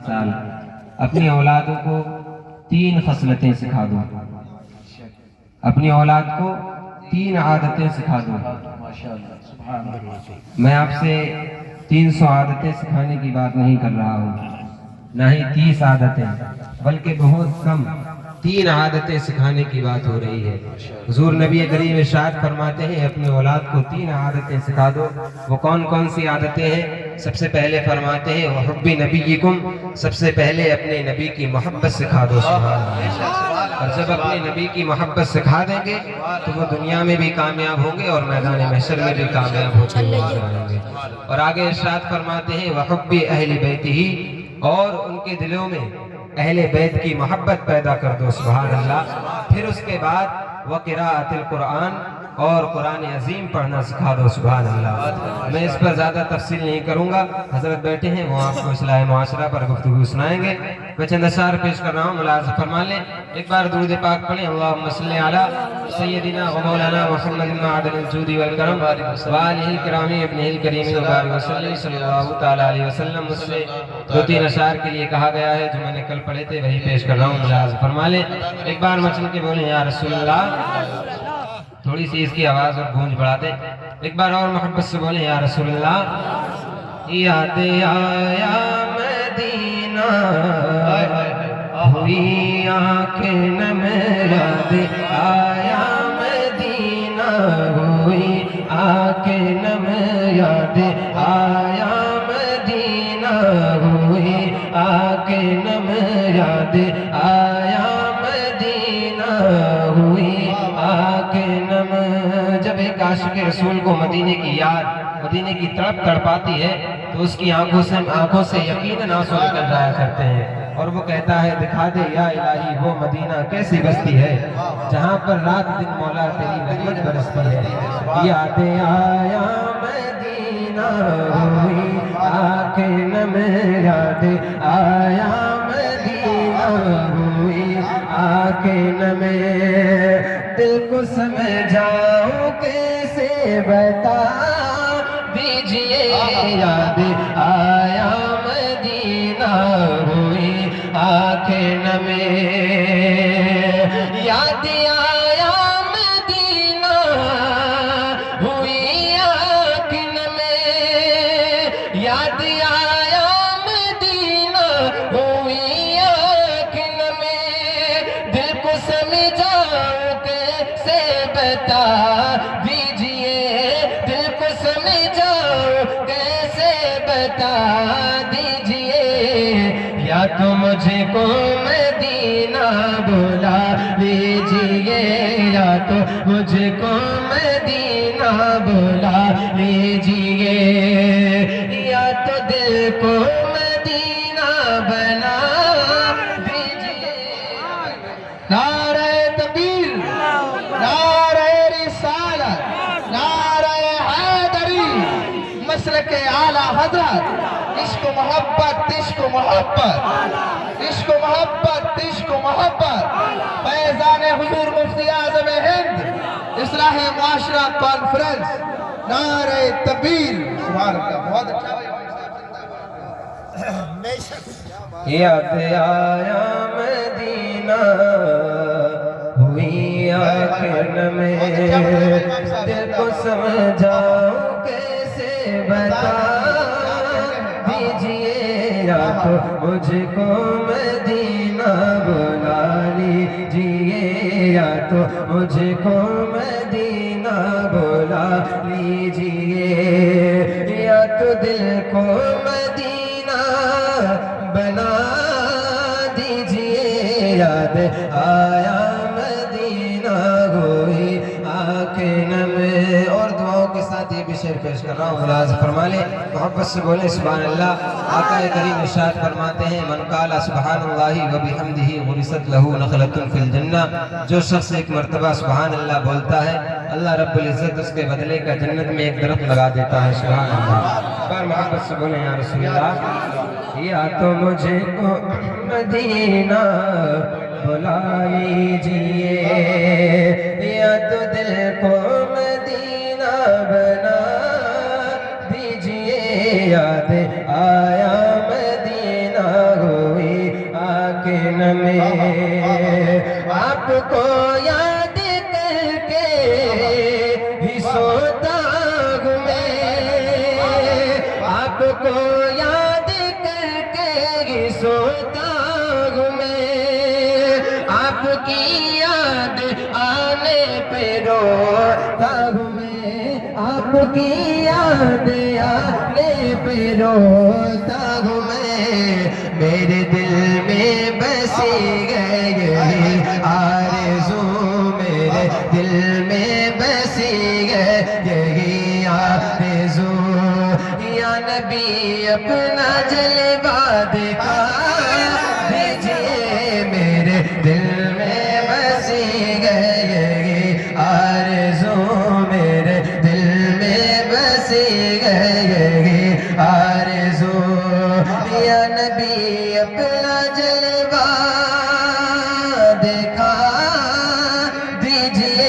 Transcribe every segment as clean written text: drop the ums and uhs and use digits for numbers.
سال اپنی اولادوں کو 3 خصلتیں سکھا دو، اپنی اولاد کو 3 عادتیں سکھا دو۔ میں آپ سے 300 عادتیں سکھانے کی بات نہیں کر رہا ہوں، نہ ہی 30 عادتیں، بلکہ بہت کم 3 عادتیں سکھانے کی بات ہو رہی ہے۔ حضور نبی کریم ارشاد فرماتے ہیں اپنی اولاد کو 3 عادتیں سکھا دو۔ وہ کون کون سی عادتیں ہیں؟ سب سے پہلے فرماتے ہیں وَحُبِّ نَبِيِّكُمْ، سب سے پہلے اپنے نبی کی محبت سکھا دو۔ اور جب اپنے نبی کی محبت سکھا دیں گے تو وہ دنیا میں بھی کامیاب ہوں گے اور میدان محشر میں بھی کامیاب ہوتے ہوئے آئیں گے۔ اور آگے ارشاد فرماتے ہیں وَحُبِّ أَهْلِ بَيْتِهِ، اور ان کے دلوں میں اہل بیت کی محبت پیدا کر دو۔ سبحان اللہ۔ پھر اس کے بعد وَقِرَاءَةِ الْقُرْآنِ، اور قرآن عظیم پڑھنا سکھا دو۔ سبحان اللہ۔ میں اس پر زیادہ تفصیل نہیں کروں گا، حضرت بیٹھے ہیں وہ آپ کو اصلاح معاشرہ پر گفتگو سنائیں گے۔ میں چند اشعار پیش کر رہا ہوں، ملاحظہ فرما لیں۔ ایک بار درود پاک پڑھیں، اللہم صلی علی سیدنا و مولانا محمد معدن الجود والکرم وآلہ الکرام ابنہ الکریم وبارک وسلم صلی اللہ تعالی علیہ وسلم۔ مجھ سے 2-3 اشعار کے لیے کہا گیا ہے جو میں نے کل پڑھے تھے، وہی پیش کر رہا ہوں، ملاحظہ فرما لیں۔ ایک بار مچل کے بولیں یا رسول اللہ، تھوڑی سی اس کی آواز اور گونج بڑھا دیں۔ ایک بار اور محبت سے بولیں یا رسول اللہ۔ یاد آیا مدینہ ہوئی آنکھیں نم، یاد آیا مدینہ ہوئی آنکھیں نم، یاد آیا مدینہ ہوئی آنکھیں نم، یاد آیا مدینہ ہوئی آنکھیں نم۔ جب ایک عاشق رسول کو مدینے کی یاد، مدینے کی تڑپ تڑپاتی ہے تو اس کی آنکھوں سے یقیناً آنسو نکل جایا کرتے ہیں، اور وہ کہتا ہے دکھا دے یا الہی وہ مدینہ کیسی بستی ہے جہاں پر رات دن مولا تیری رحمت برستی ہے۔ یاد آیا مدینہ ہوئی آنکھیں نم، یاد آیا مدینہ ہوئی آنکھیں نم، دل کو سمجھاؤں کیسے بتا دیجئے، یاد آیا مدینہ ہوئی آنکھیں نم، یاد آیا مدینہ ہوئی آنکھیں نم، یاد آیا مدینہ ہوئی آنکھیں نم، دل کو سمجھاؤں کیسے بتا دیجئے، دل کو سمجھاؤں کیسے بتا دیجئے، یا تو مجھے کو مدینہ بلا لیجئے، یا تو مجھے کو مدینہ بلا لیجئے، یا تو دل کو مدینہ بنا دیجئے۔ نعرہ تکبیر، نعرہ رسالت، نعرہ حیدری، مسلک اعلیٰ حضرت، عشق و محبت، عشق و محبت، عشق و محبت، عشق و محبت، فیضان حضور مفتی اعظم ہند اصلاح معاشرہ کانفرنس، نعرہ تکبیر۔ سبحان اللہ، بہت اچھا بھائی صاحب۔ یاد آیا مدینہ ہوئی آنکھیں نم، دل کو سمجھاؤں کیسے بتا دیجئے، یا تو مجھ کو مدینہ بلا لیجئے، یا تو مجھ کو مدینہ بلا لیجئے، یا تو دل کو مدینہ بنا دیجئے، یاد آیا مدینہ ہوئی آنکھیں نم۔ اور دعاؤں کے ساتھ یہ بھی شعر پیش کر رہا ہوں، ملاحظہ فرما لیں، محبت سے بولیں سبحان اللہ۔ آقا کریم ارشاد فرماتے ہیں من قال سبحان اللہ وبحمدہ غرست لہ نخلۃ فی الجنہ، جو شخص ایک مرتبہ سبحان اللہ بولتا ہے اللہ رب العزت اس کے بدلے کا جنت میں ایک درخت لگا دیتا ہے۔ سبحان اللہ۔ بار محبت سے بولیں یا رسول اللہ۔ یا تو مجھے کو مدینہ بلا لیجئے، یا تو دل کو مدینہ بنا دیجئے، یاد آیا مدینہ ہو کے نمے آپ کو یاد کر کے ہی سوتا ہوں میں آپ کو یاد کر کے ہی سوتا ہوں میں آپ کی یاد آنے پہ روتا ہوں میں آپ کی یاد آنے پہ روتا ہوں میں میرے دل میں بسی گئی آرزو میرے دل میں بسی گئی آرزو یا نبی اپنا جلوہ دکھا دیجئے میرے دل میں بسی گئی آرزو میرے دل میں بسی گئی آرزو یا نبی اپنا جلوہ دکھا دیجئے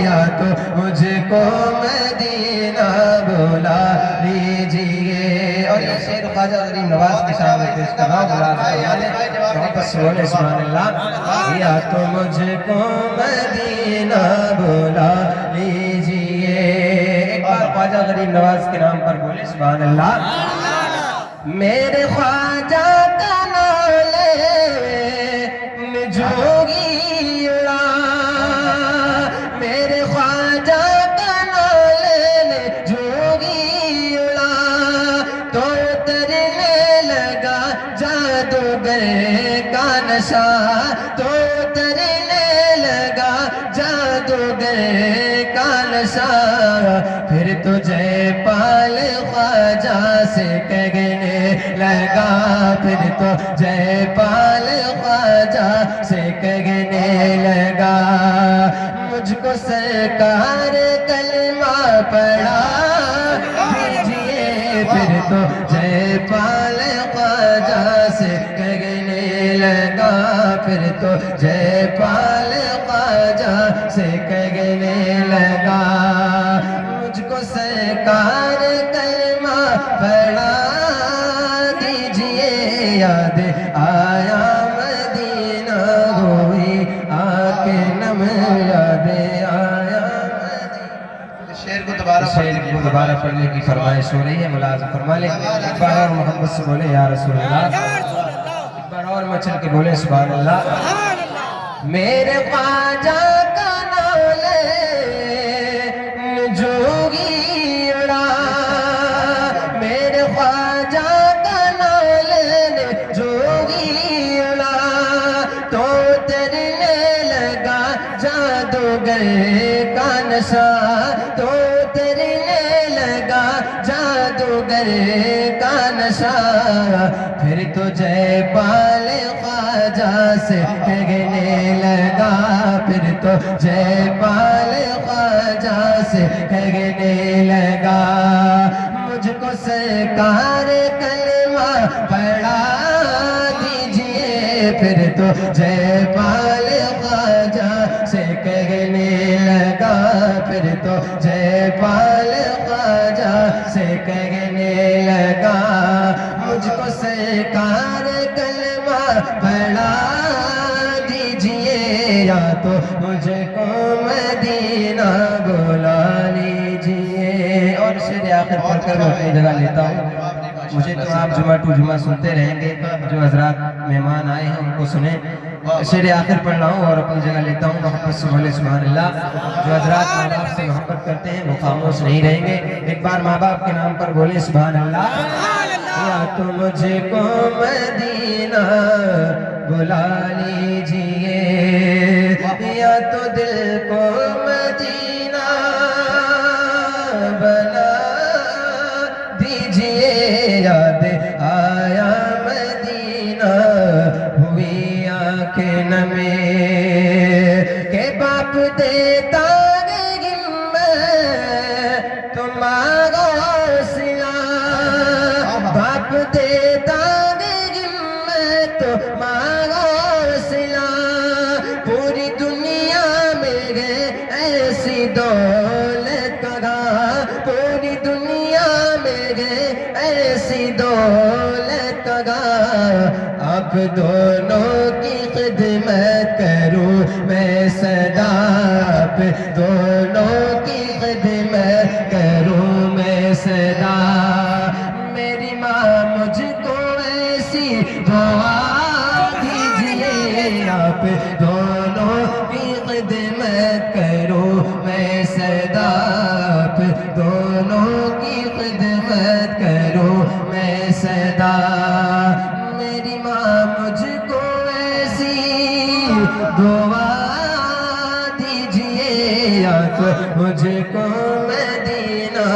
یا تو مجھ کو مدینہ بلا لیجئے اور یہ شعر خواجہ غریب نواز کے سامنے پیش کر رہا ہوں محبت سے بولے سبحان اللہ یا تو مجھ کو مدینہ بلا لیجئے ایک بار خواجہ غریب نواز کے نام پر بولے سبحان اللہ میرے خواجہ کا نالے جوگی اڑا میرے خواجہ کا نالے جوگی اڑا تو اترنے لگا جادوگر کا نشہ تو اترنے لگا جادوگر کا نشہ پھر تو جے پال خواجہ سے کہنے لگا پھر تو جے پال خواجہ سے کہنے لگا مجھ کو سرکار کلمہ پڑھا دیجئے پھر تو جے پال خواجہ سے کہنے لگا پھر تو جے پال خواجہ سے کہنے لگا مجھ کو سرکار کلمہ پڑھا دیجئے یاد آیا مدینہ ہوئی آکے نم یاد آیا مدینہ شعر کو دوبارہ پڑھنے کی فرمائش ہو رہی ہے ملاحظہ فرما لیں ایک بار اور محبت سے بولے یا رسول اللہ ایک بار اور مچل کے بولے سبحان اللہ میرے خواجہ کا نالے جوگی اڑا میرے خواجہ کا نالے جوگی اڑا تو اترنے لگا جادوگر کا نشہ تو اترنے لگا جادوگر کا نشہ پھر تو جے پال خواجہ سے کہنے لگا پھر تو جے پال خواجہ سے کہنے لگا مجھ کو سرکار کلمہ پڑھا دیجئے پھر تو جے پال خواجہ سے کہنے لگا پھر تو جے پال خواجہ سے کہنے لگا مجھ کو سرکار کلمہ پڑھا دیجئے یا تو مجھ کو مدینہ بلا لیجئے اور شعر آخر پڑھ کر میں اپنی جگہ لیتا ہوں مجھے تو آپ جمعہ ٹو جمعہ سنتے رہیں گے جو حضرات مہمان آئے ہیں ان کو سنیں شعر آخر پڑھ رہا ہوں اور اپنی جگہ لیتا ہوں محبت سے بولے سبحان اللہ جو حضرات ماں باپ سے محبت کرتے ہیں وہ خاموش نہیں رہیں گے ایک بار ماں باپ کے نام پر بولے سبحان اللہ یا تو مجھ کو مدینہ بلا لیجئے یا تو دل کو مدینہ بنا دیجئے یاد آیا مدینہ ہوئی آنکھیں نمے کہ باپ دیتا تمہارا سلا باپ دیتا تمہارا سلا پوری دنیا میں گئے ایسی دولت کا پوری دنیا میں گئے ایسی دولت کا اب آپ دونوں کی خدمت کروں میں سدا، آپ دونوں کی خدمت کروں میں سدا، میری ماں مجھ کو ایسی دعا دیجئے، آپ دونوں کی خدمت کروں میں سدا، آپ دونوں کی خدمت کروں میں سدا، میری ماں مجھ کو ایسی دعا دیجئے، آپ مجھ کو مدینہ